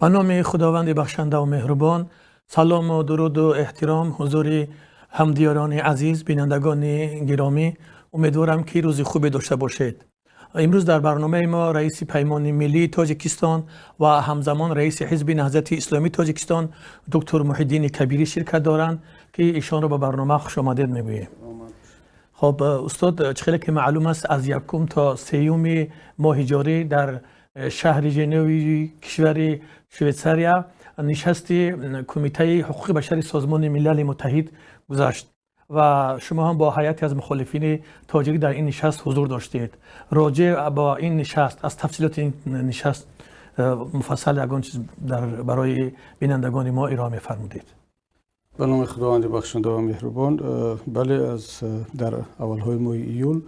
به نام خداوند بخشنده و مهربان. سلام و درود و احترام حضور همدیاران عزیز، بینندگان گرامی، امیدوارم که روز خوبی داشته باشید. امروز در برنامه ما رئیس پیمان ملی تاجیکستان و همزمان رئیس حزب نهضت اسلامی تاجیکستان دکتر محی الدین کبیری شرکت دارند که ایشان را به برنامه خوش آمدید میگوییم. خب استاد، چخیلی که معلوم است از یکم تا سیوم ماه جاری در شهر ژنو کشور شویتزاریا نشست کمیته حقوق بشر سازمان ملل متحد گذشت و شما هم با هیئتی از مخالفین تاجیک در این نشست حضور داشتید. راجع با این نشست، از تفصیلات این نشست مفصل یگان چیز برای بینندگان ما ارائه فرمودید. به نام خداوند بخشنده و مهربان. بله، از در اولهای ماه ایول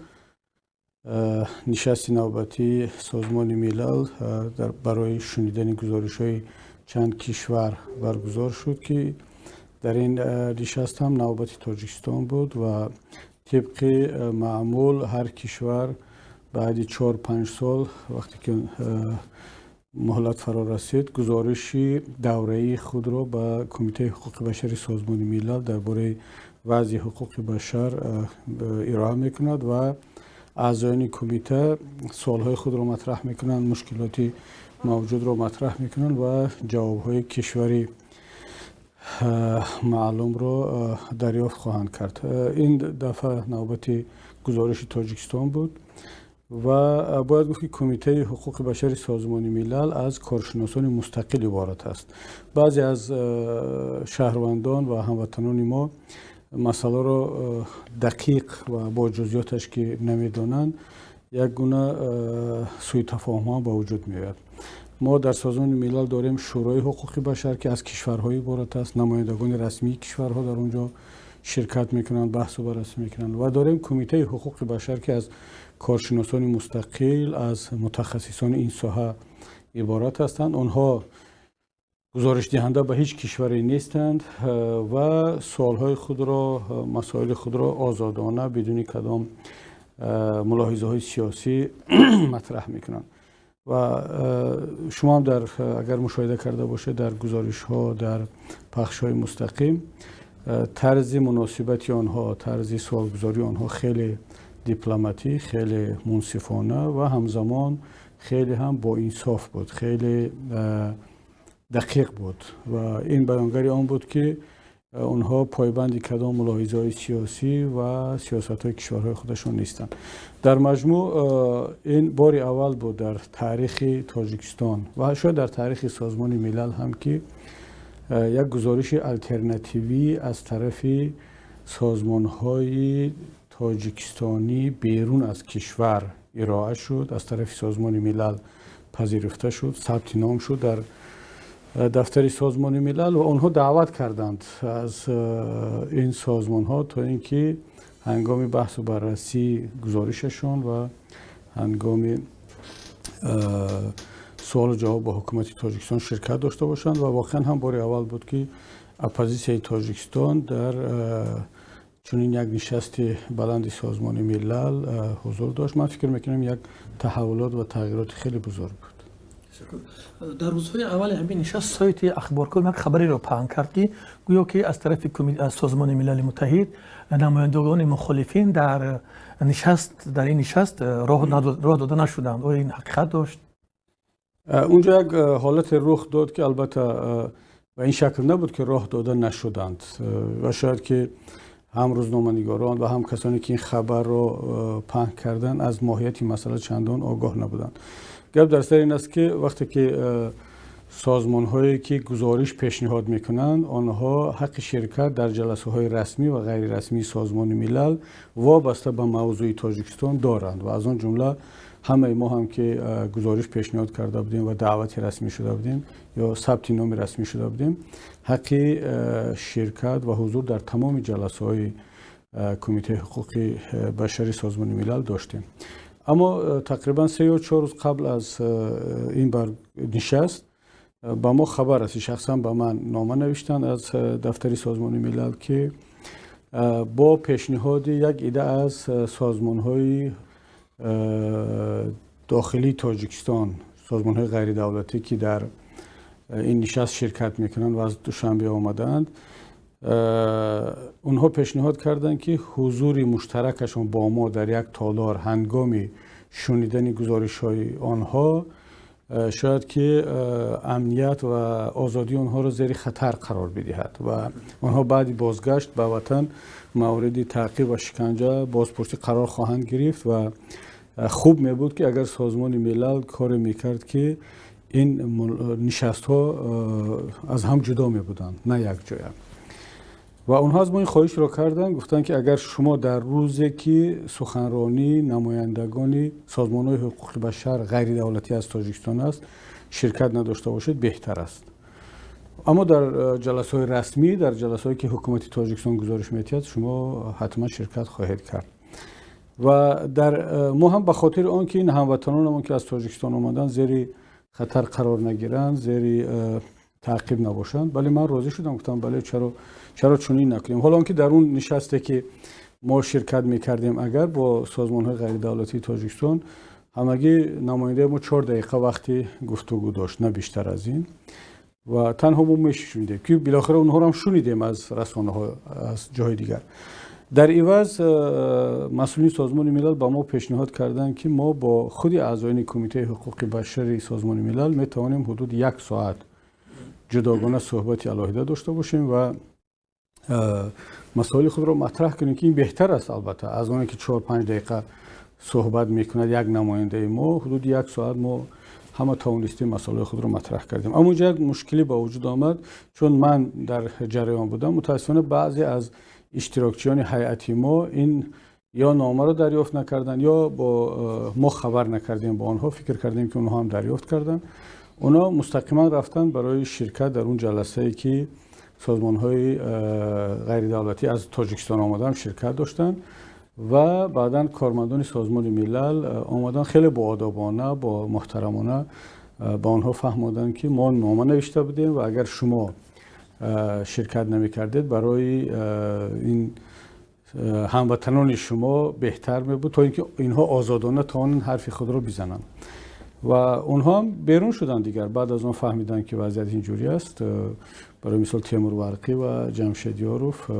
نشست نوبتی سازمان ملل برای شنیدن گزارش‌های چند کشور برگزار شد که در این نشست هم نوبت تاجیکستان بود و طبق معمول هر کشور بعد 4-5 سال وقتی که مهلت فرا رسید گزارش دوره‌ای خود را به کمیته حقوق بشر سازمان ملل درباره وضع حقوق بشر ارائه میکند و اعضایان کمیته سوالهای خود را مطرح میکنند، مشکلات موجود را مطرح میکنند و جوابهای کشوری معلوم را دریافت خواهند کرد. این دفعه نوبت گزارش تاجیکستان بود و باید گفت که کمیته حقوق بشر سازمان ملل از کارشناسان مستقل عبارت است. بعضی از شهروندان و هموطنان ما مسئله را دقیق و با جزئیاتش که نمیدانند یک گونه سوء تفاهم ها به وجود میاد. ما در سازمان ملل داریم شورای حقوق بشر که از کشورهای عبارت است، نمایندگان رسمی کشورها در اونجا شرکت میکنند، بحث و بررسی میکنند و داریم کمیته حقوق بشر که از کارشناسان مستقل از متخصصان این ساحه عبارت هستند. آنها گزارش دهنده به هیچ کشوری نیستند و سوالهای خود را، مسائل خود را آزادانه بدون کدام ملاحظه های سیاسی مطرح میکنند و شما هم اگر مشاهده کرده باشه در گزارش ها، در پخش های مستقیم، طرز مناسبت آنها، طرز سوالگزاری آنها خیلی دیپلماتیک، خیلی منصفانه و همزمان خیلی هم با انصاف بود، خیلی دقیق بود و این بیانگری آن بود که اونها پایبند کدام ملاحظه های سیاسی و سیاست های کشورهای خودشون نیستند. در مجموع این بار اول بود در تاریخ تاجیکستان و شاید در تاریخ سازمان ملل هم که یک گزارش الटरनेटिوی از طرف سازمان های تاجیکستانی بیرون از کشور ارائه شد، از طرف سازمان ملل پذیرفته شد، ثبت نام شد در دفتر سازمان ملل و آنها دعوت کردند از این سازمان ها تا اینکه هنگام بحث و بررسی گزارششون و هنگام سوال و جواب با حکومت تاجیکستان شرکت داشته باشند و واقعا هم بار اول بود که اپوزیسیون تاجیکستان در چنین یک نشست بلند سازمان ملل حضور داشت. من فکر میکنم یک تحولات و تغییرات خیلی بزرگ بود. در روزهای اول همین نشست سایت اخبارکل یک خبری را پهن کرد که گویا که از طرف سازمان ملل متحد نمایندگان مخالفین در این نشست راه داده نشدند. آیا این حقیقت داشت؟ اونجا یک حالت رخ داد که البته به این شکل نبود که راه داده نشدند و شاید که هم روزنامه‌نگاران و هم کسانی که این خبر را پهن کردن از ماهیت مسئله چندان آگاه نبودند. گپ در سر این است که وقتی که سازمان هایی که گزارش پیشنهاد میکنند آنها حق شرکت در جلسه های رسمی و غیر رسمی سازمان ملل وابسته به موضوع تاجیکستان دارند و از آن جمله همه ما هم که گزارش پیشنهاد کرده بودیم و دعوت رسمی شده بودیم یا ثبت نام رسمی شده بودیم حق شرکت و حضور در تمام جلسه های کمیته حقوق بشر سازمان ملل داشتیم. اما تقریبا 3 یا 4 روز قبل از این نشست با ما خبر است، شخصا با من نامه نوشتن از دفتر سازمان ملل که با پیشنهاد یک عده از سازمان های داخلی تاجیکستان، سازمان های غیر دولتی که در این نشست شرکت میکنن و از دوشنبه آمدند، اونها پیشنهاد کردند که حضور مشترکشون با ما در یک تالار هنگام شنیدن گزارش‌های آنها شاید که امنیت و آزادی آنها را زیر خطر قرار بدهد و آنها بعد بازگشت به وطن مورد تعقیب و شکنجه بازپرسی قرار خواهند گرفت و خوب می بود که اگر سازمان ملل کار میکرد که این نشست ها از هم جدا می بودند، نه یک جای. و اونها از ما این خواهش را کردن، گفتن که اگر شما در روزی که سخنرانی نمایندگان سازمان‌های حقوق بشر غیر دولتی از تاجیکستان است شرکت نداشته باشید بهتر است. اما در جلسه‌های رسمی، در جلسه‌هایی که حکومت تاجیکستان گزارش می‌دهد شما حتما شرکت خواهید کرد. و در ما هم به خاطر آنکه این هموطنانمون که از تاجیکستان آمدن زیر خطر قرار نگیرند، زیر تعقیب نباشند، ولی من راضی شدم، گفتم بله چرا چنین نکنیم. حالا که در اون نشسته که ما شرکت میکردیم اگر با سازمان‌های غیر دولتی تاجیکستان همگی نماینده ما 4 دقیقه وقتی گفتگو داشت، نه بیشتر از این، و تنها ما میشنیدیم که بالاخره اونها رو هم شنیدیم از رسانه‌ها از جای دیگر. در عوض مسئولین سازمان ملل با ما پیشنهاد کردند که ما با خود اعضایان کمیته حقوق بشر سازمان ملل میتوانیم حدود 1 ساعت جداگانه صحبتی علاهده داشته باشیم و مسائل خود را مطرح کنیم که این بهتر است. البته از اون که 4-5 دقیقه صحبت میکند یک نماینده ما، حدود 1 ساعت ما همه توانستیم مسائل خود را مطرح کردیم. اما یک مشکلی با وجود آمد، چون من در جریان بودم، متاسفانه بعضی از اشتراکچیان هیئتی ما این یا نامه را دریافت نکردن یا با ما خبر نکردیم با آنها، فکر کردیم که اونها هم دریافت کردن. اونا مستقیما رفتن برای شرکت در اون جلسه‌ای که سازمان‌های غیر دولتی از تاجیکستان آمدن شرکت داشتن و بعداً کارمندان سازمان ملل آمدن خیلی با آدابانه، با محترمانه با آنها فهماندن که ما نامه نوشته بودیم و اگر شما شرکت نمی‌کردید برای این هموطنان شما بهتر می‌بود تا اینکه اینها آزادانه توانن حرف خود را بزنن. و اونها هم بیرون شدن دیگر. بعد از اون فهمیدن که وضعیت اینجوری است، برای مثال تیمور ورقی و جمشید یاروف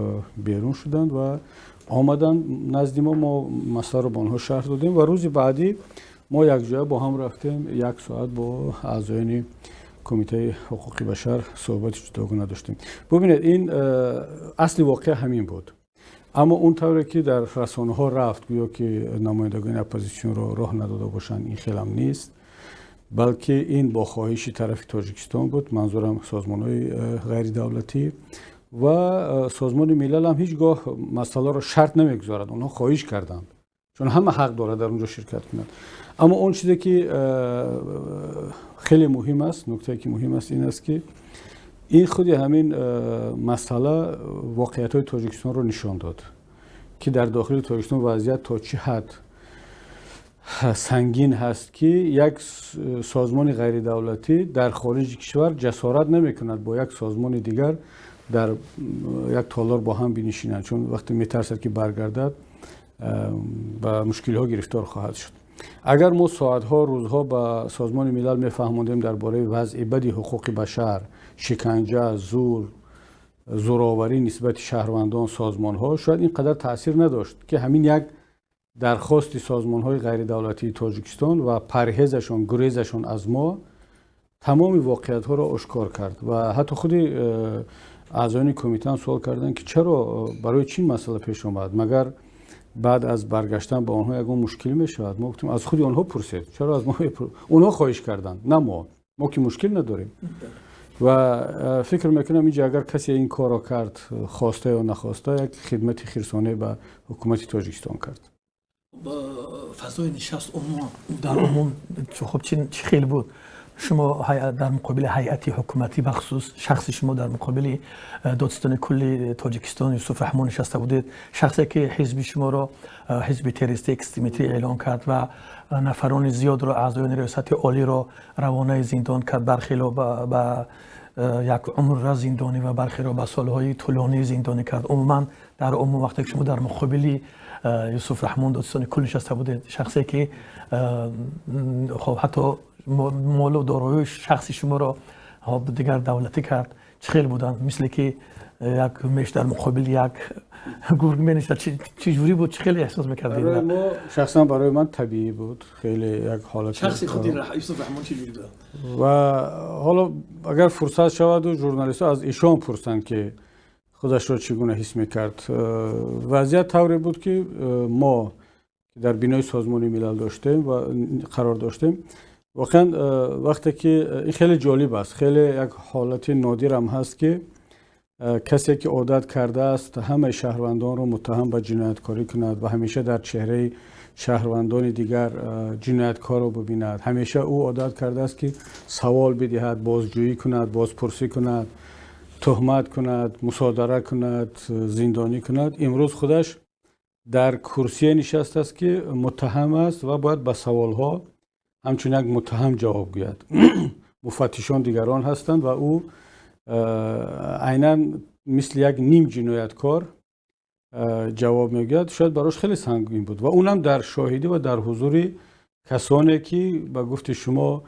بیرون شدند و آمدن نزد ما مسئله رو با اونها شرح دادیم و روز بعدی ما یک جای با هم رفتیم 1 ساعت با اعضایان کمیته حقوق بشر صحبت جداگانه داشتیم. ببینید این اصلی واقع همین بود، اما اون طوری که در رسانه ها رفت گویا که نمایندگان اپوزیسیون رو راه نداده باشن، این خیلی هم نیست، بلکه این با خواهش طرف تاجیکستان بود، منظورم سازمان‌های غیر دولتی و سازمان ملل هم هیچگاه مسئله رو شرط نمیگذارد، اونها خواهش کردند چون همه حق داره در اونجا شرکت کنند. اما اون چیزی که خیلی مهم است، نکته که مهم است این است که این خود همین مسئله واقعیت‌های تاجیکستان رو نشان داد که در داخل تاجیکستان وضعیت تا چه حد سنگین هست که یک سازمان غیر دولتی در خارج کشور جسارت نمی‌کند با یک سازمان دیگر در یک تالار با هم بنشینند، چون وقتی میترسد که برگردد با مشکل‌ها گرفتار خواهد شد. اگر ما ساعت‌ها روزها با سازمان ملل می‌فهماندیم درباره وضع بد حقوق بشر، شکنجه، زورآوری نسبت شهروندان سازمان‌ها، شاید اینقدر تاثیر نداشت که همین یک درخواست سازمان‌های غیر دولتی تاجیکستان و پرهیزشون، گریزشون از ما تمام واقعیت‌ها را آشکار کرد و حتی خود اعضایان کمیته سوال کردند که چرا برای چین مسئله پیش آمد، مگر بعد از برگشتن با آنها یگان مشکل میشود؟ ما گفتیم از خود آنها پرسید، چرا از ما اونها خواهش کردند، نه ما که مشکل نداریم. و فکر میکنم اینجا اگر کسی این کار را کرد، خواسته یا نخواسته، یک خدمت خیرسانه به حکومت تاجیکستان کرد. فضای نشست در عموم خب چه خیلی بود؟ شما در مقابل هیئت حکومتی بخصوص شخص شما در مقابل دادستان کلی تاجیکستان یوسف رحمان نشسته بودید، شخصی که حزب شما را حزب تروریستی اکستریمیتی اعلان کرد و نفران زیاد را اعضایان ریاست عالی را روانه زندان کرد، برخی را به یک عمر را زندانی و برخی را به سالهای طولانی زندانی کرد. عموما در عموم وقتی شما در مقابل یوسف رحمان دادستان کل نشسته بودید، شخصی که خب حتی مال و دارایی شخصی شما را دیگر دولتی کرد چخیل بودن مثل که یک میش در مقابل یک گرگ مینشد چه جوری بود چخیل احساس میکردید؟ برای ما شخصا برای من طبیعی بود خیلی یک حالت شخصی خودی یوسف رحمان چه جوری بود؟ و حالا اگر فرصت شود و ژورنالیست ها از ایشان پرسند که خودش را چگونه حس میکرد. وضعیت طوری بود که ما در بینای سازمان ملل داشتیم و قرار داشتیم واقعا وقتی که این خیلی جالب است خیلی یک حالت نادر هم هست که کسی که عادت کرده است همه شهروندان رو متهم به جنایتکاری کند و همیشه در چهره شهروندان دیگر جنایتکار رو ببیند، همیشه او عادت کرده است که سوال بدهد، بازجویی کند، بازپرسی کند، تهمت کند، مصادره کند، زندانی کند. امروز خودش در کرسی نشسته است که متهم است و باید به سوالها همچون یک متهم جواب گوید. مفتشان دیگران هستند و او عیناً مثل یک نیم جنایتکار جواب میگوید. شاید براش خیلی سنگین بود و اونم در شاهدی و در حضور کسانی که به گفت شما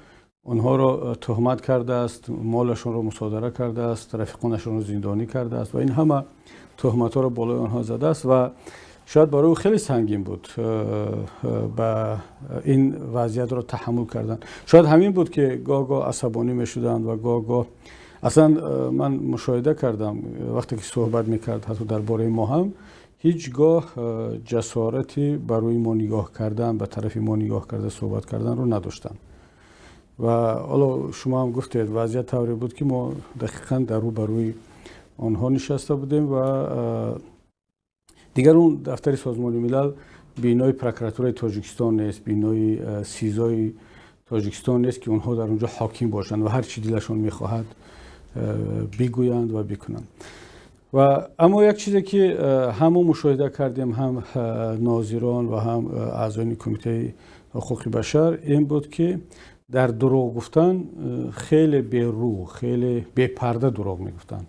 اونها را تهمت کرده است، مالشون را مصادره کرده است، رفیقانشون را زندانی کرده است و این همه تهمت ها را بالای آنها زده است و شاید برای او خیلی سنگین بود با این وضعیت را تحمل کردن. شاید همین بود که گاه عصبانی می شدند و گاه اصلا من مشاهده کردم وقتی که صحبت میکرد حتی درباره ما هم هیچگاه جسارتی برای ما نگاه کردن به طرف ما نگاه کرده صحبت کردن رو نداشتن و حالا شما هم گفتید وضعیت طوری بود که ما دقیقاً در روبروی آنها نشسته بودیم و دیگر اون دفتر سازمان ملل بینای پروکراتورای تاجیکستان نیست، بینای سیزای تاجیکستان نیست که اونها در اونجا حاکم باشند و هر چی دلشون میخواهد بگویند و بکنند. و اما یک چیزی که هم مشاهده کردیم هم ناظران و هم اعضای کمیته حقوق بشر این بود که در دروغ گفتن خیلی بی‌رو خیلی بی‌پرده دروغ میگفتند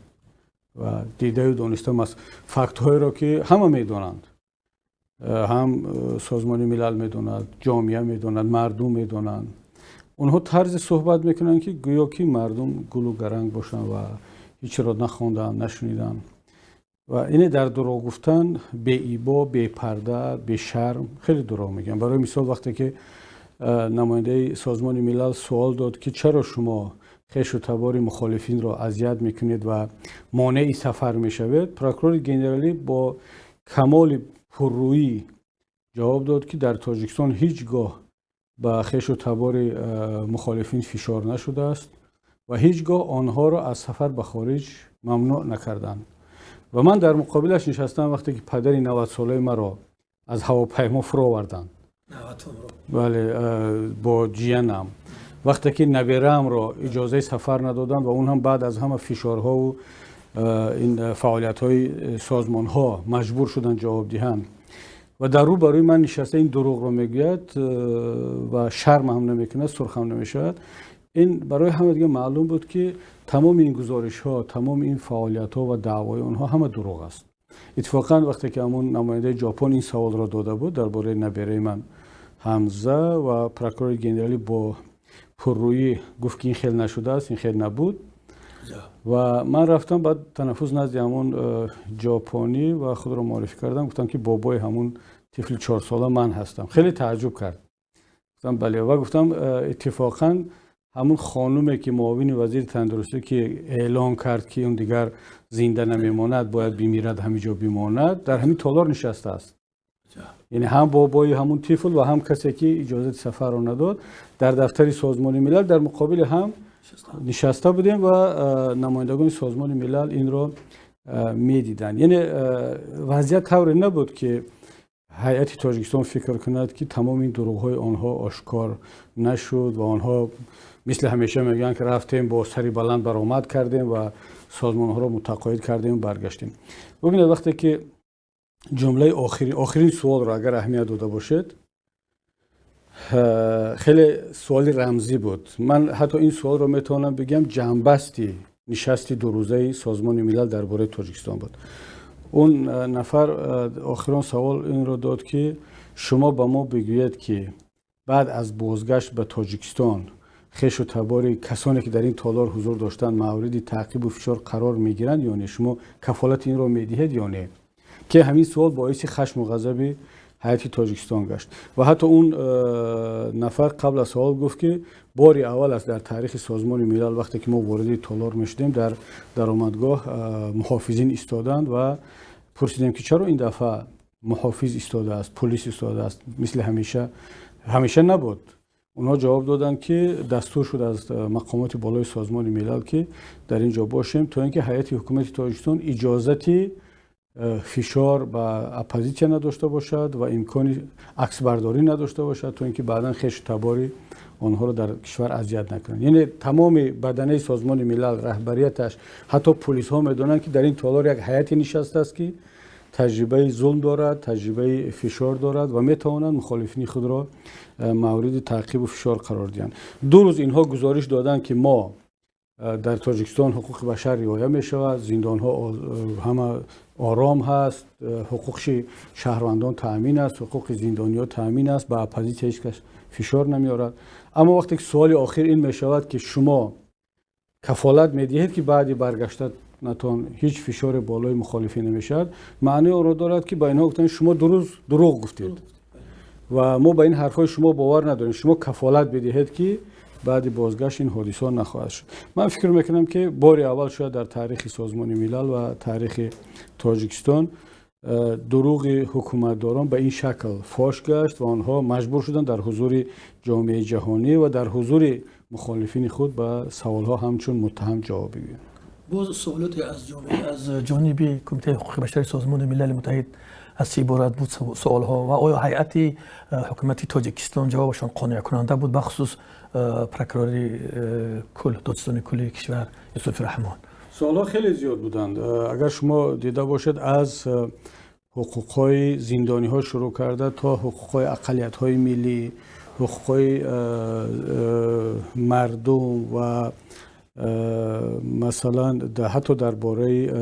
و دیده و دانستم از فکت هایی را که همه میدونند، هم سازمان ملل میدوند، جامعه میدوند، مردم میدونند. اونها طرز صحبت میکنن که گویا که مردم گل و گرنگ باشن و هیچ را نخوندن نشنیدن و این در دروغ گفتن بی ایبا، بی پرده، بی شرم خیلی دروغ میگن. برای مثال وقتی که نماینده سازمان ملل سوال داد که چرا شما خویش و تبار مخالفین را اذیت میکنید و مانع سفر میشوید، پروکورور گنرالی با کمال پررویی جواب داد که در تاجیکستان هیچگاه به خویش و تبار مخالفین فشار نشده است و هیچگاه آنها را از سفر به خارج ممنوع نکردند. و من در مقابلش نشستم وقتی که پدری 90 ساله مرا از هواپیما فرو آوردند. بله، با جیانم. وقتی که نبیرم را اجازه سفر ندادند و اون هم بعد از همه فشارها و این فعالیت‌های سازمان‌ها مجبور شدند جواب دهند و در رو برای من نشسته این دروغ رو میگوید و شرم هم نمیکنه، سرخ هم نمیشود. این برای همه دیگه معلوم بود که تمام این گزارش ها، تمام این فعالیت ها و دعوای اونها همه دروغ است. اتفاقا وقتی که همون نماینده ژاپن این سوال را داده بود درباره نبیره من حمزه و پروکورور گنرالی با پررویی گفت که این خیلی نشده است، این خیلی نبود و من رفتم بعد تنفس نزد همون ژاپنی و خود را معرفی کردم، گفتم که بابای همون طفل 4 ساله من هستم. خیلی تعجب کرد. گفتم بله و گفتم اتفاقا همون خانومی که معاون وزیر تندرستی که اعلام کرد که اون دیگر زنده نمیماند باید بمیرد همینجا بماند در همین تالار نشسته است. یعنی هم بابای همون طفل و هم کسی که اجازه سفر را نداد در دفتر سازمان ملل در مقابل هم نشسته بودیم و نمایندگان سازمان ملل این را میدیدن. یعنی وضعیت طوری نبود که هیئت تاجیکستان فکر کند که تمام این دروغ‌های آنها آشکار نشد و آنها مثل همیشه میگن که رفتیم با سری بلند برآمد کردیم و سازمان‌ها را متقاعد کردیم و برگشتیم. ببینید وقتی که جمله آخرین سوال را اگر اهمیت داده باشید خیلی سوال رمزی بود. من حتی این سوال را میتونم بگم جنبستی نشستی 2 روزه سازمان ملل درباره تاجیکستان بود. اون نفر آخرین سوال این را داد که شما به ما بگویید که بعد از بازگشت به تاجیکستان خش و تبار کسانی که در این تالار حضور داشتند مورد تعقیب و فشار قرار میگیرند یا نه؟ شما کفالت این رو میدهید یا نه؟ که همین سوال باعث خشم و غضب هیئت تاجیکستان گشت و حتی اون نفر قبل از سوال گفت که بار اول است در تاریخ سازمان ملل وقتی که ما وارد تالار میشدیم در درآمدگاه محافظین ایستادند و پرسیدیم که چرا این دفعه محافظ ایستاده است، پلیس ایستاده است، مثل همیشه نبود. اونها جواب دادند که دستور شد از مقامات بالای سازمان ملل که در اینجا باشیم تا اینکه هیئت حکومت تاجیکستان اجازتی فشار و اپوزیسیون نداشته باشد و امکان عکس برداری نداشته باشد تا اینکه بعداً خش تباری آنها رو در کشور اذیت نکنند. یعنی تمام بدنه سازمان ملل، رهبریتش، حتی پلیس ها میدونند که در این تالار یک هیئتی نشسته است که تجربه ظلم دارد، تجربه فشار دارد و میتوانند مخالفین خود را مورد تعقیب و فشار قرار دهند. 2 روز اینها گزارش دادند که ما در تاجیکستان حقوق بشر رعایت می شود، زندان ها همه آرام هست، حقوق شهروندان تامین است، حقوق زندانیان تامین است، با اپوزیسیون هیچ کس فشار نمیارد. اما وقتی که سوال آخر این می شود که شما کفالت می دهید که بعد برگشتنتان هیچ فشار بالای مخالفین نمیشد، معنی آن را دارد که با اینها گفتن شما 2 روز دروغ گفتید و ما به این حرفای شما باور نداریم، شما کفالت بدهید که بعد بازگشت این حادثه نخواهد شد. من فکر میکنم که بار اول شاید در تاریخ سازمان ملل و تاریخ تاجیکستان دروغ حکومتداران به این شکل فاش گشت و آنها مجبور شدند در حضور جامعه جهانی و در حضور مخالفین خود به سوالها همچون متهم جواب بگویند. باز سوالاتی از جانب کمیته حقوق بشر سازمان ملل متحد از عبارت بود سوالها و آیا هیئت حکومت تاجیکستان جوابشان قانع کننده بود بخصوص پروکورور کل دادستان کل کشور یوسف رحمان؟ سوالها خیلی زیاد بودند. اگر شما دیده باشد از حقوق‌های زندانی‌ها شروع کرده تا حقوق‌های اقلیت‌های ملی، حقوق‌های مردم و مثلا حتی درباره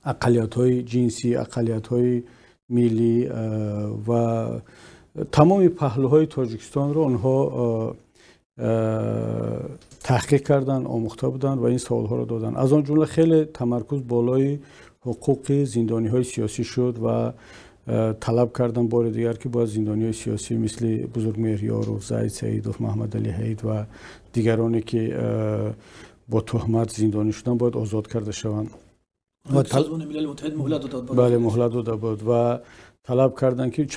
اقلیت‌های جنسی، اقلیت‌های ملی و تمام پهلوهای تاجیکستان رو آنها تحقیق کردن، آموخته بودن و این سوالها رو دادن. از آن جمله خیلی تمرکز بالای حقوق زندانی‌های سیاسی شد و طلب کردن بار دیگر که باید زندانی‌های سیاسی مثل بزرگ مهریار، زید سعید و محمد علی حید و دیگرانی که با تهمت زندانی شدن باید آزاد کرده شوند. سازمان ملل متحد مهلت داده بود. بله مهلت داده بود و طلب کردن که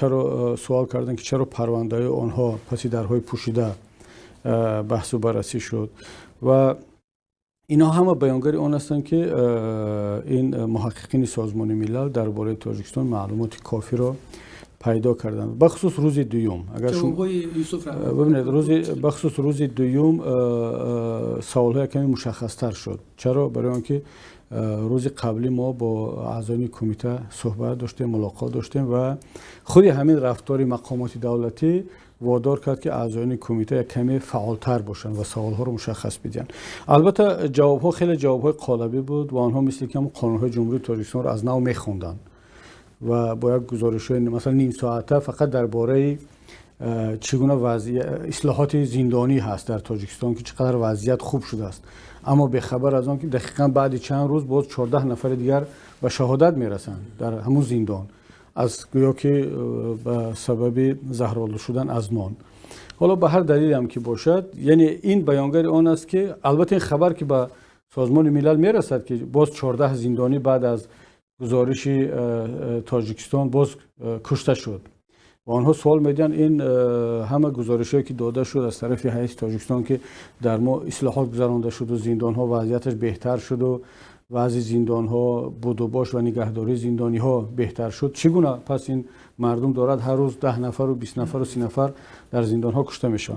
سوال کردن که چرا پرونده آنها پس درهای پوشیده بحث و بررسی شد و اینا همه بیانگر آن هستند که این محققین سازمان ملل درباره تاجیکستان معلومات کافی را پیدا کردند. بخصوص روز دوم اگر شما ببینید بخصوص روز دوم سوال‌ها کمی مشخص‌تر شد. چرا؟ برای آنکه روز قبلی ما با اعضای کمیته صحبت داشتیم، ملاقات داشتیم و خود همین رفتار مقامات دولتی وادار کرد که اعضای کمیته یک کمی فعالتر باشن و سوال‌ها رو مشخص بدن. البته جواب‌ها خیلی جواب‌های قالبی بود و آنها مثل که قانون‌های جمهوری تاجیکستان رو از نو می‌خوندن و با یک گزارش‌های مثلا نیم ساعته فقط درباره چگونه وضعیت اصلاحات زندانی هست در تاجیکستان که چقدر وضعیت خوب شده است، اما به خبر از آن که دقیقاً بعد چند روز باز 14 نفر دیگر به شهادت میرسند در همون زندان از گویا که به سبب زهرآلوده شدن از نان. حالا به هر دلیلی هم که باشد، یعنی این بیانگر آن است که البته این خبر که به سازمان ملل میرسد که باز 14 زندانی بعد از گزارش تاجیکستان باز کشته شد و آنها سوال میدن این همه گزارش‌هایی که داده شد از طرف هیئت تاجیکستان که در ما اصلاحات گذرانده شد و زندان‌ها وضعیتش بهتر شد و وضع زندان‌ها بود و باش و نگهداری زندانی‌ها بهتر شد، چگونه پس این مردم دارد هر روز 10 نفر و 20 نفر و 30 نفر در زندان‌ها کشته میشن؟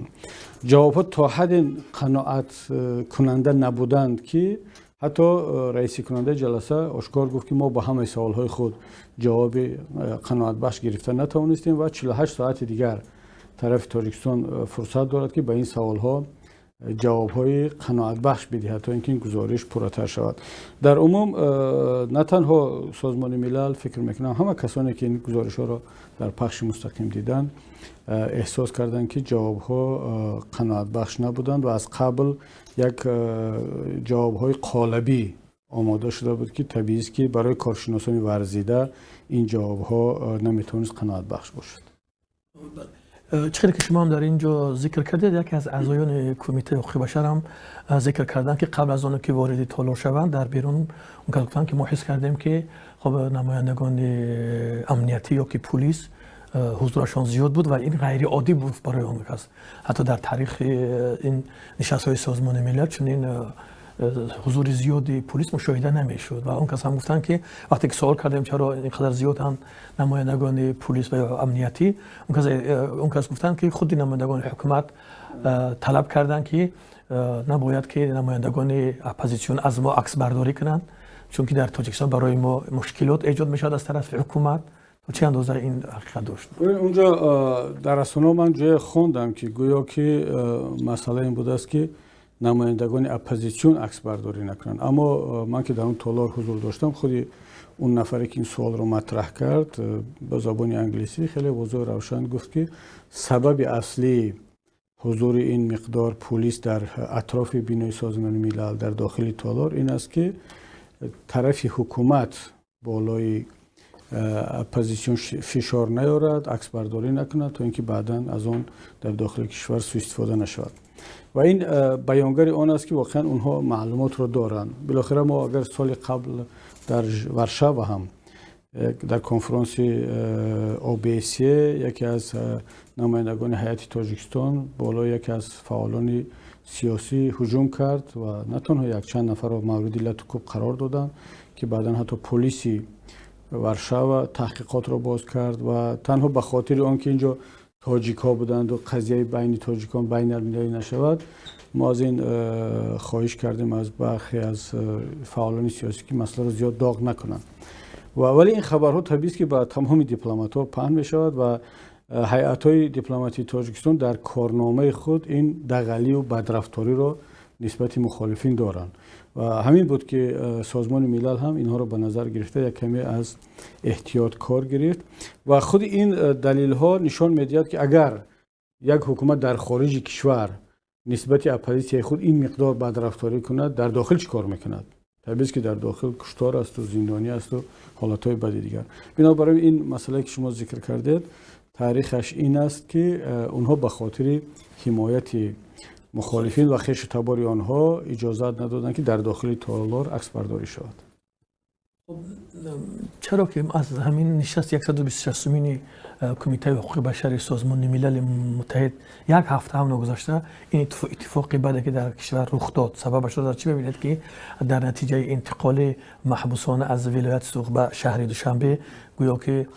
جواب‌ها تا حد قناعت کننده نبودند که حتی رئیس کننده جلسه آشکار گفت که ما با همه سوال‌های خود جواب قناعت بخش گرفتن نتوانستیم و 48 ساعت دیگر طرف تاجیکستان فرصت دارد که به این سوال‌ها جواب‌های قناعت بخش بدهد تا اینکه این گزارش پرراتر شود. در عموم نه تنها سازمان ملل فکر میکنم همه کسانی که این گزارش‌ها را در پخش مستقیم دیدن احساس کردند که جواب‌ها قناعت بخش نبودند و از قبل یک جواب‌های قالبی آماده شده بود که طبیعی است که برای کارشناسان ورزیده این جواب‌ها نمیتونست قناعت بخش باشد. چقدر که شما هم در اینجا ذکر کردید، یکی از اعضایان کمیته حقوق بشر هم ذکر کردن که قبل از اون که وارد تالار شوند در بیرون گفتن که ما حس کردیم که خب نمایندگان امنیتی یا که پلیس حضورشان زیاد بود و این غیر عادی بود برای آمریکا. حتی در تاریخ این نشست‌های سازمان ملل چنین حضور زیادی پلیس مشاهده نمیشد و اون کس هم گفتن که وقتی که سوال کردیم چرا اینقدر زیاد هم نمایندگان پلیس و امنیتی، اون کس گفتن که خود نمایندگان حکومت طلب کردن که نباید که نمایندگان اپوزیسیون از ما عکس برداری کنند، چون که در تاجیکستان برای ما مشکلات ایجاد میشد از طرف حکومت. چه اندازه این حقیقت داشت؟ اونجا در اسنا من جای خوندم که گویا که مسئله این بود است که نمایندگان اپوزیسیون عکس برداری نکنند، اما من که در اون تالار حضور داشتم خود اون نفری که این سوال رو مطرح کرد به زبان انگلیسی خیلی واضح روشن گفت که سبب اصلی حضور این مقدار پلیس در اطراف بینای سازمان ملل در داخل تالار این است که طرف حکومت بالای اپوزیسیون فشار نیارد، عکس برداری نکند تا اینکه بعداً از آن در داخل کشور سوء استفاده نشود. و این بیانگر آن است که واقعا اونها معلومات رو دارند. بالاخره ما اگر سال قبل در ورشو هم در کنفرانس OBSE یکی از نمایندگان هیئت تاجیکستان بالای یکی از فعالان سیاسی هجوم کرد و نه تنها یک چند نفر را مورد علت کوب قرار دادند که بعداً حتی پلیسی ورشو تحقیقات را باز کرد و تنها به خاطر آنکه اینجا تاجیک ها بودند و قضیه بین تاجیکان بین المللی نشود ما از این خواهش کردیم از برخی از فعالان سیاسی که مسئله را زیاد داغ نکنند و ولی این خبرها طبیعی است که با تمام دیپلمات ها پهن می شود و هیئت های دیپلماتی تاجیکستان در کارنامه خود این دغلی و بدرفتاری را نسبت مخالفین دارند و همین بود که سازمان ملل هم اینها را به نظر گرفته یک کمی از احتیاط کار گرفت و خود این دلیل ها نشان میدهد که اگر یک حکومت در خارج کشور نسبت اپوزیسیون خود این مقدار بدرفتاری کند در داخل چیکار میکند؟ طبیعی است که در داخل کشتار است و زندانی است و حالتهای بدی دیگر. بنابراین این مسئله که شما ذکر کردید تاریخش این است که اونها به خاطر حمایت مخالفین و خیش تباری آنها اجازت ندادند که در داخل تالار عکس برداری شود. چرا که از همین نشست 126مین کمیته حقوق بشر سازمان ملل متحد یک هفته هم نگذشته این اتفاقی بعد که در کشور رخ داد سببش رو در چی ببینید که در نتیجه انتقال محبوسان از ولایت سوق به شهر دوشنبه گویا که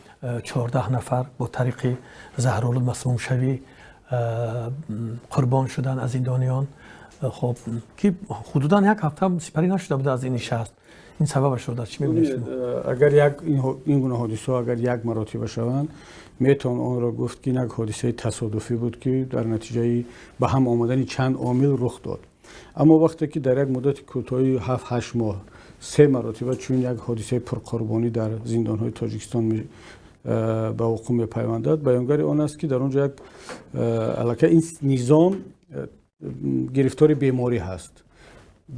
14 نفر با طریق زهرآلود مسموم شوی قربان شدن از زندانیان. خب که حدودا یک هفته هم سپری نشده بود از این نشست. این سببش رو در چی می‌بینید؟ اگر این گونه حادثه اگر یک مراتبه شوند میتون آن را گفت که یک حادثه تصادفی بود که در نتیجه به هم آمدن چند عامل رخ داد. اما وقتی که در یک مدت کوتاهی 7-8 ماه 3 مراتبه چون یک حادثه پرقربانی در زندان‌های تاجیکستان به وقوع می‌پیوندد بیانگر آن است که در اونجا یک علاقه این نظام گرفتار بیماری هست،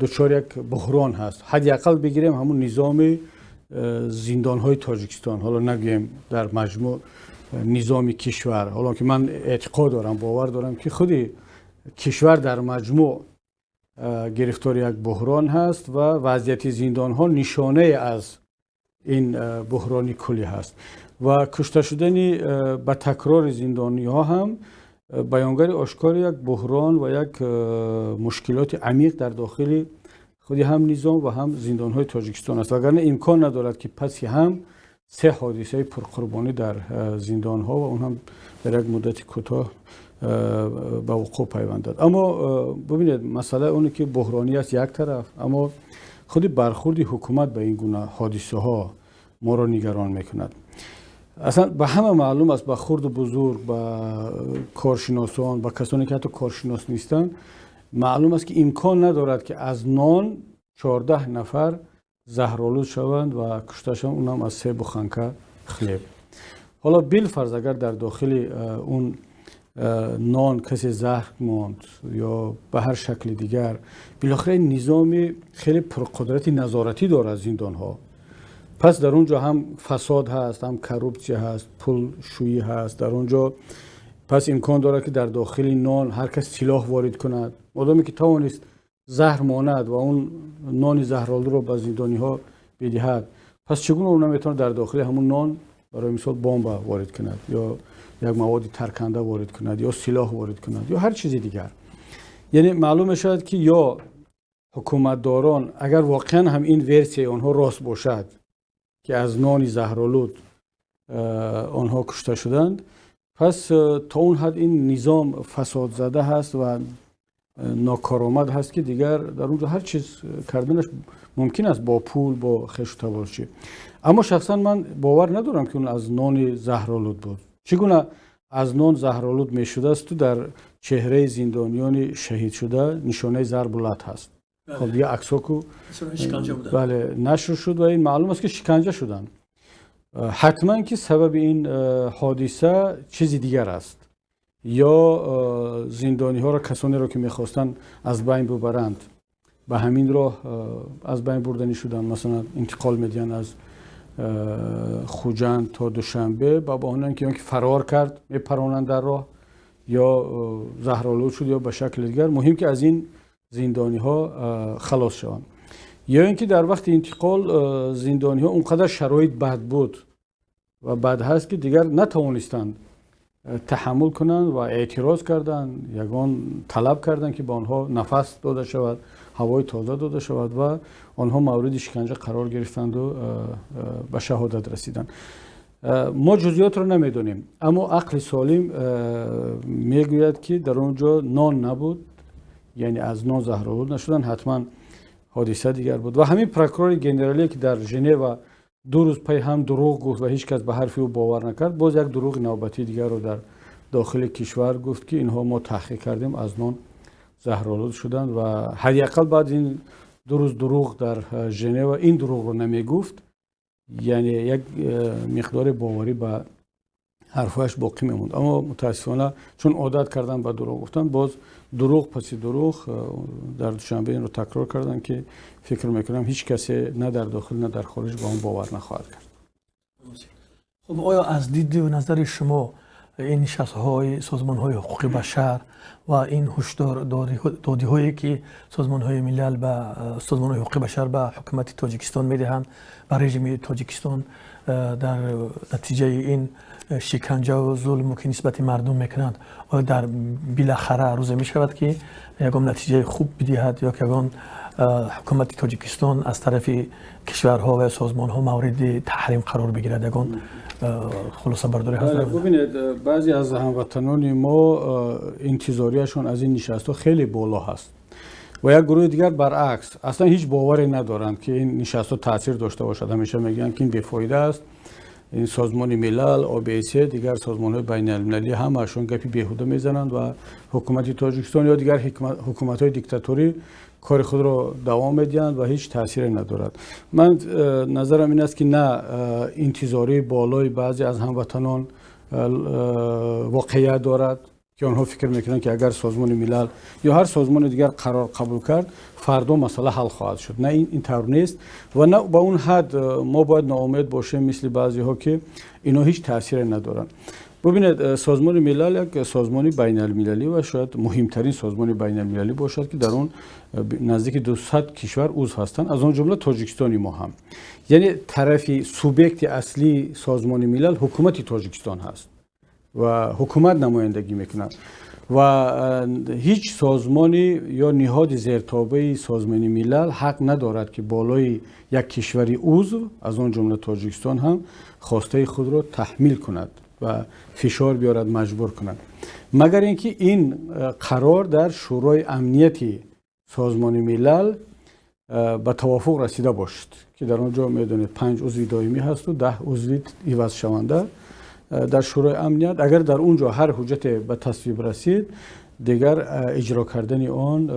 دچار یک بحران هست. حداقل بگیریم همون نظام زندان‌های تاجیکستان، حالا نگیم در مجموع نظام کشور، حالا که من اعتقاد دارم باور دارم که خود کشور در مجموع گرفتار یک بحران هست و وضعیت زندان‌ها نشانه از این بحرانی کلی هست و کشته شدن به تکرار زندانی‌ها هم بیانگر آشکار یک بحران و یک مشکلات عمیق در داخل خود هم نظام و هم زندان‌های تاجیکستان است. وگرنه امکان ندارد که پس هم 3 حادثه پرقربانی در زندان‌ها و اون هم در یک مدت کوتاه به وقوع پیوندد. اما ببینید مسئله اونه که بحرانی است یک طرف، اما خود برخورد حکومت به این گونه حادثه ها ما را نگران میکند. اصلا به همه معلوم است برخورد بزرگ با کارشناسان با کسانی که حتی کارشناس نیستند معلوم است که امکان ندارد که از نان 14 نفر زهرآلود شوند و کشته شوند، اونم از 3 بخانکه خلیب. حالا بالفرض اگر در داخل اون نان کسی زهر ماند یا به هر شکل دیگر، بالاخره نظام خیلی پرقدرتی نظارتی داره از زندان ها. پس در اونجا هم فساد هست، هم کروپسی هست، پول شویی هست در اونجا. پس امکان داره که در داخل نان هر کس سلاح وارد کند. مادامی که توانست زهر ماند و اون نان زهرآلود رو به زندانی ها بدهد، پس چگونه اون نمیتونه در داخل همون نان برای مثال بمب وارد کند یا یک مواد ترکنده وارد کند یا سلاح وارد کند یا هر چیز دیگر. یعنی معلوم شد که یا حکومتداران اگر واقعا هم این ورسیه آنها راست باشد که از نان زهرآلود آنها کشته شدند، پس تا اون حد این نظام فساد زده هست و ناکارآمد هست که دیگر در اونجا هر چیز کردنش ممکن است با پول، با خش و تباشی. اما شخصا من باور ندارم که اون از نان زهرآلود بود. چگونه از نان زهرآلود می شده است؟ تو در چهره زندانیان شهید شده نشانه ضرب لط هست. خب دیگه عکساکو بله نشر شد و این معلوم است که شکنجه شدن. حتما که سبب این حادثه چیزی دیگر است، یا زندانی ها را کسانی را که میخواستن از بین ببرند به همین راه از بین بردنی شدن. مثلا انتقال میدین از خوجند تا دوشنبه با بهانه که فرار کرد میپرانند در راه، یا زهرآلود شد یا به شکل دیگر. مهم که از این زندانی ها خلاص شوند. یا اینکه در وقت انتقال زندانی ها اونقدر شرایط بد بود و بد هست که دیگر نتوانستند تحمل کنند و اعتراض کردند، یگان طلب کردند که به آنها نفس داده شود، هوای تازه داده شود و آنها مورد شکنجه قرار گرفتند و به شهادت رسیدند. ما جزئیات را نمیدونیم، اما عقل سالم میگوید که در اونجا نان نبود، یعنی از نان زهرآلود نشدن، حتما حادثه دیگر بود. و همین پروکورور گنرالی که در ژنو 2 روز پی هم دروغ گفت و هیچ کس به حرفی او باور نکرد، باز یک دروغ نوبتی دیگر رو در داخل کشور گفت که اینها ما تحقیق کردیم از نان زهرآلود شدند و حداقل بعد این 2 روز دروغ در ژنو این دروغ رو نمیگفت، یعنی یک مقدار باوری به حرفش باقی میموند. اما متاسفانه چون عادت کردن به دروغ گفتن، باز دروغ پس دروغ در دوشنبه این رو تکرار کردن که فکر میکنم هیچ کسی نه در داخل نه در خارج به اون باور نخواهد کرد. خب آیا از دید و نظر شما این نشست‌های سازمان‌های حقوق بشر و این هشدار دادی‌هایی که سازمان‌های ملل به سازمان‌های حقوق بشر به حکومت تاجیکستان می‌دهند، به رژیم تاجیکستان در نتیجه این شکنجه و ظلم که نسبت مردم میکنند، آیا در بالاخره روز میشود که یگان نتیجه خوب بدهد یا که یگان حکومت تاجیکستان از طرف کشورها و سازمان‌ها مورد تحریم قرار بگیرد؟ یگان خلاصه برداری هست؟ ببینید بعضی از هموطنان ما انتظاریشون از این نشست‌ها خیلی بالا هست و یک گروه دیگر برعکس اصلا هیچ باوری ندارند که این نشست‌ها تاثیر داشته باشد. همیشه میگن که این بی‌فایده است. این سازمان ملل، OBSE، دیگر سازمان‌های بین‌المللی همشون گپی بیهوده میزنند و حکومت تاجیکستان یا دیگر حکومت‌های دیکتاتوری کار خود را دوام میدهند و هیچ تأثیری ندارد. من نظرم این است که نه، انتظاری بالای بعضی از هموطنان واقعیت دارد که آنها فکر میکنند که اگر سازمان ملل یا هر سازمان دیگر قرار قبول کرد فردا مسئله حل خواهد شد. نه، این طور نیست و نه با اون حد ما باید ناامید باشیم مثل بعضی ها که اینا هیچ تأثیری ندارن. ببینید سازمان ملل یک سازمان بین المللی و شاید مهمترین سازمان بین المللی باشد که در اون نزدیک 200 کشور عضو هستند، از آن جمله تاجیکستان ما هم. یعنی طرفی سوبیکت اصلی سازمان ملل حکومت تاجیکستان هست و حکومت نمایندگی میکنه و هیچ سازمانی یا نهاد زیرتابه سازمان ملل حق ندارد که بالای یک کشوری عضو از آن جمله تاجیکستان هم خواسته خود را تحمیل کند و فشار بیارد، مجبور کند، مگر اینکه این قرار در شورای امنیتی سازمان ملل به توافق رسیده باشد که در آنجا میدونید 5 عضو دائمی هست و 10 عضو عوض شونده در شورای امنیت. اگر در اونجا هر حجت به تصویب رسید، دیگر اجرا کردن آن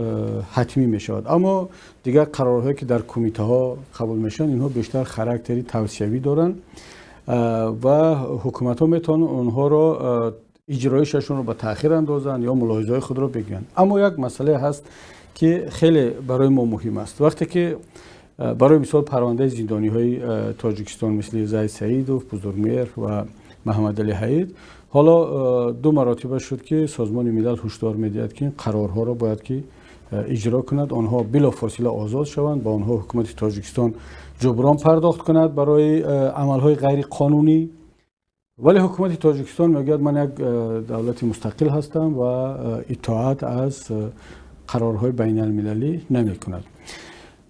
حتمی می شود. اما دیگر قرارهایی که در کمیته ها قبول میشن اینها بیشتر خاراکتری توصیوی دارن و حکومت ها میتونن اونها را اجرایششون رو به تاخیر اندازن یا ملاحظه‌های خود رو بگن. اما یک مسئله هست که خیلی برای ما مهم است. وقتی که برای مثال پرونده زندانی های تاجیکستان مثل زاید سعیدوف، بزرگمهر و محمد علی حید، حالا 2 مراتبه شد که سازمان ملل هشدار می‌دهد که این قرارها را باید که اجرا کند، آنها بلافاصله آزاد شوند، با آنها حکومت تاجیکستان جبران پرداخت کند برای عملهای غیر قانونی. ولی حکومت تاجیکستان میگوید من یک دولت مستقل هستم و اطاعت از قرارهای بین المللی نمی کند.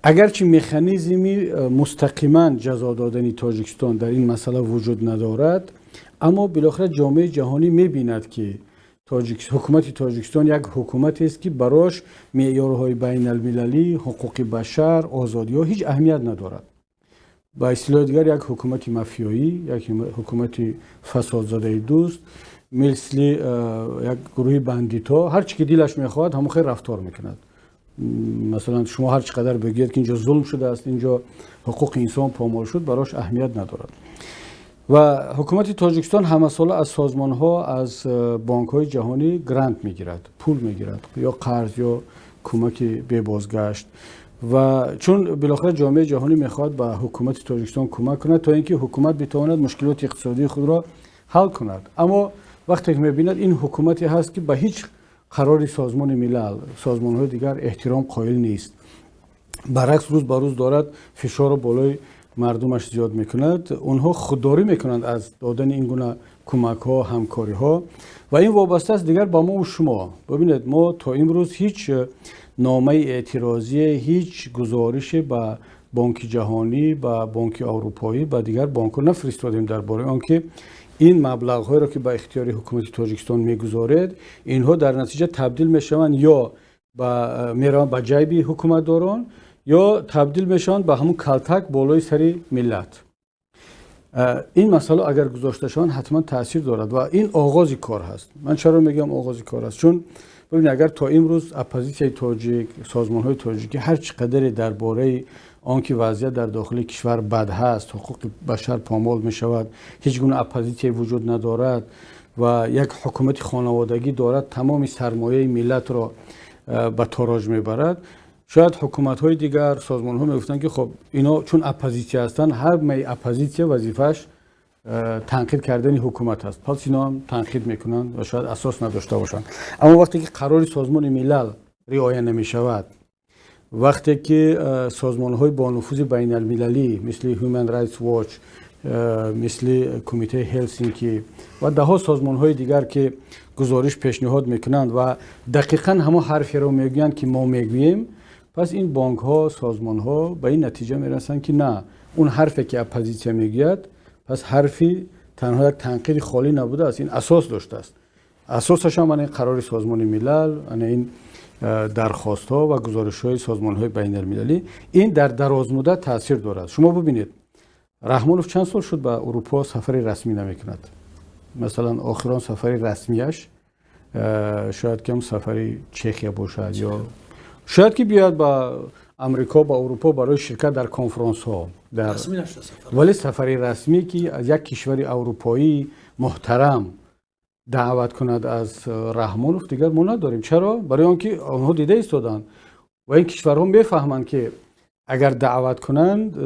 اگرچه مکانیزمی مستقیما جزا دادن تاجیکستان در این مسئله وجود ندارد، اما بالاخره جامعه جهانی می‌بیند که حکومت تاجیکستان یک حکومت است که براش معیارهای بین المللی، حقوق بشر، آزادی‌ها هیچ اهمیت ندارد. با اصطلاح دیگر یک حکومت مافیایی، یک حکومت فسادزده دوست، مثل یک گروه بندیتا، هر چی که دلش میخواد همون خیر رفتار میکند. مثلا شما هر چقدر بگید که اینجا ظلم شده است، اینجا حقوق انسان پامال شد، براش اهمیت ندارد. و حکومت تاجیکستان همه ساله از سازمان ها، از بانک های جهانی گرانت میگیرد، پول میگیرد، یا قرض یا کمک به بازگشت. و چون بالاخره جامعه جهانی میخواد به حکومت تاجیکستان کمک کند تا اینکه حکومت بتواند مشکلات اقتصادی خود را حل کند. اما وقتی که میبیند این حکومتی هست که به هیچ قرار سازمان ملل، سازمان های دیگر احترام قائل نیست، برعکس روز به روز دارد فشار بالای مردمش زیاد میکند، اونها خودداری میکنند از دادن این گونه کمک ها، همکاری ها، و این وابسته است دیگر با ما و شما. ببینید ما تا امروز هیچ نامه اعتراضی، هیچ گزارش به بانک جهانی، به بانک اروپایی، به دیگر بانک ها نفرستادیم درباره آنکه این مبلغ های را که به اختیار حکومت تاجیکستان میگذارد اینها در نتیجه تبدیل میشوند یا میرن به جیب حکومتداران یا تبدیل میشن به همون کلتک بالای سر ملت. این مسئله اگر گذاشته شوند حتما تاثیر دارد و این آغاز کار هست. من چرا میگم آغاز کار است؟ چون ببین اگر تا امروز اپوزیسیون تاجیک، سازمان های تاجیکی هر چقدر درباره آنکه وضعیت در داخل کشور بد هست، حقوق بشر پامال می شود، هیچ گونه اپوزیسیون وجود ندارد و یک حکومت خانوادگی دارد تمام سرمایه ملت را به تاراج میبرد، شاید حکومت های دیگر، سازمان ها میگفتن که خب اینا چون اپوزیسیون هستن، هر می اپوزیسیون وظیفش تنقید کردن حکومت است، پس اینا هم تنقید میکنن و شاید اساس نداشته باشند. اما وقتی که قرار سازمان ملل رعایت نمی شود، وقتی که سازمان های با نفوذ بین المللی مثل هیومن رایتس واچ، مثل کمیته هلسینکی و ده ها سازمان های دیگر که گزارش پیشنهاد میکنند و دقیقاً همون حرفی رو میگویند که ما میگوییم، پس این بانک ها، سازمان ها به این نتیجه میرسند که نه، اون حرفی که اپوزیسیون میگوید پس حرفی تنها یک تنقید خالی نبوده است، این اساس داشته است. اساسش هم این قرار سازمان ملل، این درخواست ها و گزارش های سازمان های بین المللی، این در دراز مدت تاثیر دارد. شما ببینید رحمانوف چند سال شد به اروپا سفر رسمی نمیکند. مثلا آخران سفر رسمیش شاید کم سفر چخیا باشد یا شاید که بیاد با امریکا، با اروپا برای شرکت در کنفرانس ها، ولی سفر رسمی که از یک کشور اروپایی محترم دعوت کند از رحمانوف دیگر ما نداریم. چرا؟ برای آنکه آنها دیده ایستادند و این کشورها میفهمند که اگر دعوت کنند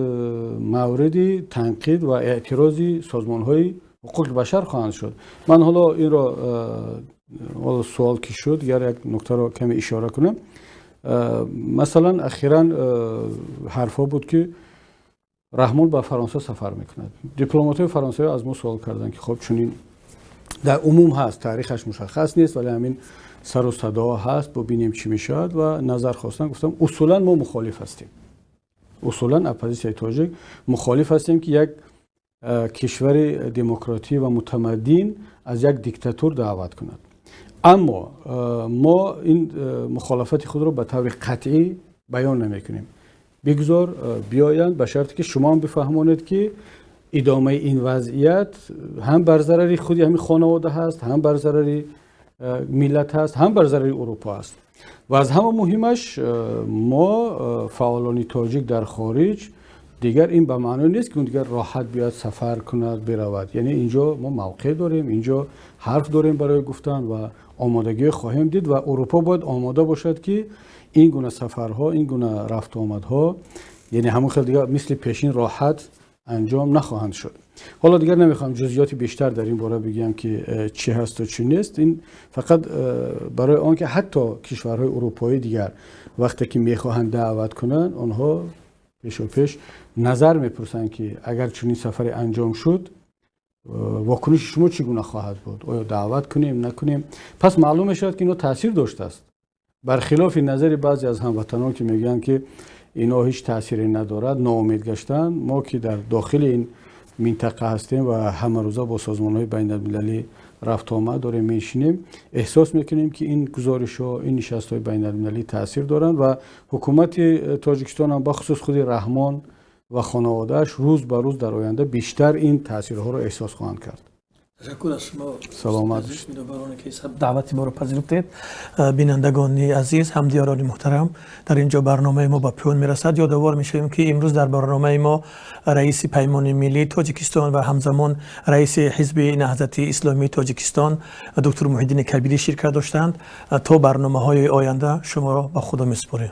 مورد تنقید و اعتراضی سازمان‌های حقوق بشر خواهند شد. من حالا این را سوال که شد یک نکته را کمی اشاره کنم. مثلا اخیراً حرفا بود که رحمان به فرانسه سفر میکند. دیپلمات‌های فرانسوی از ما سوال کردند که خب چنین در عموم هست، تاریخش مشخص نیست ولی همین سر و صدا هست، ببینیم چی میشود و نظر خواستن. گفتم اصولا ما مخالف هستیم، اصولا اپوزیسیون تاجیک مخالف هستیم که یک کشور دموکراتی و متمدن از یک دیکتاتور دعوت کند. اما ما این مخالفت خود را به طور قطعی بیان نمیکنیم. بگذار بیایند به شرطی که شما هم بفهمانید که ادامه این وضعیت هم بر ضرر خودی همین خانواده هست، هم بر ضرر ملت هست، هم بر ضرر اروپا است. و از همه مهمش ما فعالان تاجیک در خارج دیگر این به معنی نیست که اون دیگر راحت بیاد سفر کند برود. یعنی اینجا ما موقع داریم، اینجا حرف داریم برای گفتن و آمادگی خواهیم دید و اروپا باید آماده باشد که این گونه سفرها، این گونه رفت و آمدها یعنی همون خیلی دیگه مثل پیشین راحت انجام نخواهند شد. حالا دیگر نمیخوام جزئیات بیشتر در این باره بگم که چی هست و چی نیست. این فقط برای آنکه حتی کشورهای اروپایی دیگر وقتی که میخواهند دعوت کنند آنها پیش و پیش نظر میپرسن که اگر چنین سفری انجام شد واکنش شما چگونه خواهد بود، آیا دعوت کنیم نکنیم. پس معلوم میشد که اینا تاثیر داشته است، برخلاف نظر بعضی از هموطنان که میگن که اینا هیچ تأثیری ندارد، ناامید گشتن. ما که در داخل این منطقه هستیم و همه روزه با سازمان‌های بین‌المللی رفت آمد داریم میشینیم، احساس میکنیم که این گزارش‌ها، این نشست‌های بین‌المللی تاثیر دارند و حکومت تاجیکستان هم بخصوص خود رحمان و خانواده‌اش روز به روز در آینده بیشتر این تاثیرها رو احساس خواهند کرد. تشکر از شما. سلامت باشید. دعوت ما رو پذیرفتید. بینندگان عزیز، همدیاران محترم، در اینجا برنامه ما به پایان میرسد. یادآور میشویم که امروز در برنامه ما رئیس پیمان ملی تاجیکستان و همزمان رئیس حزب نهضت اسلامی تاجیکستان دکتر محیدین کبیری شرکت داشتند. تا برنامه‌های آینده شما را به خدا میسپاریم.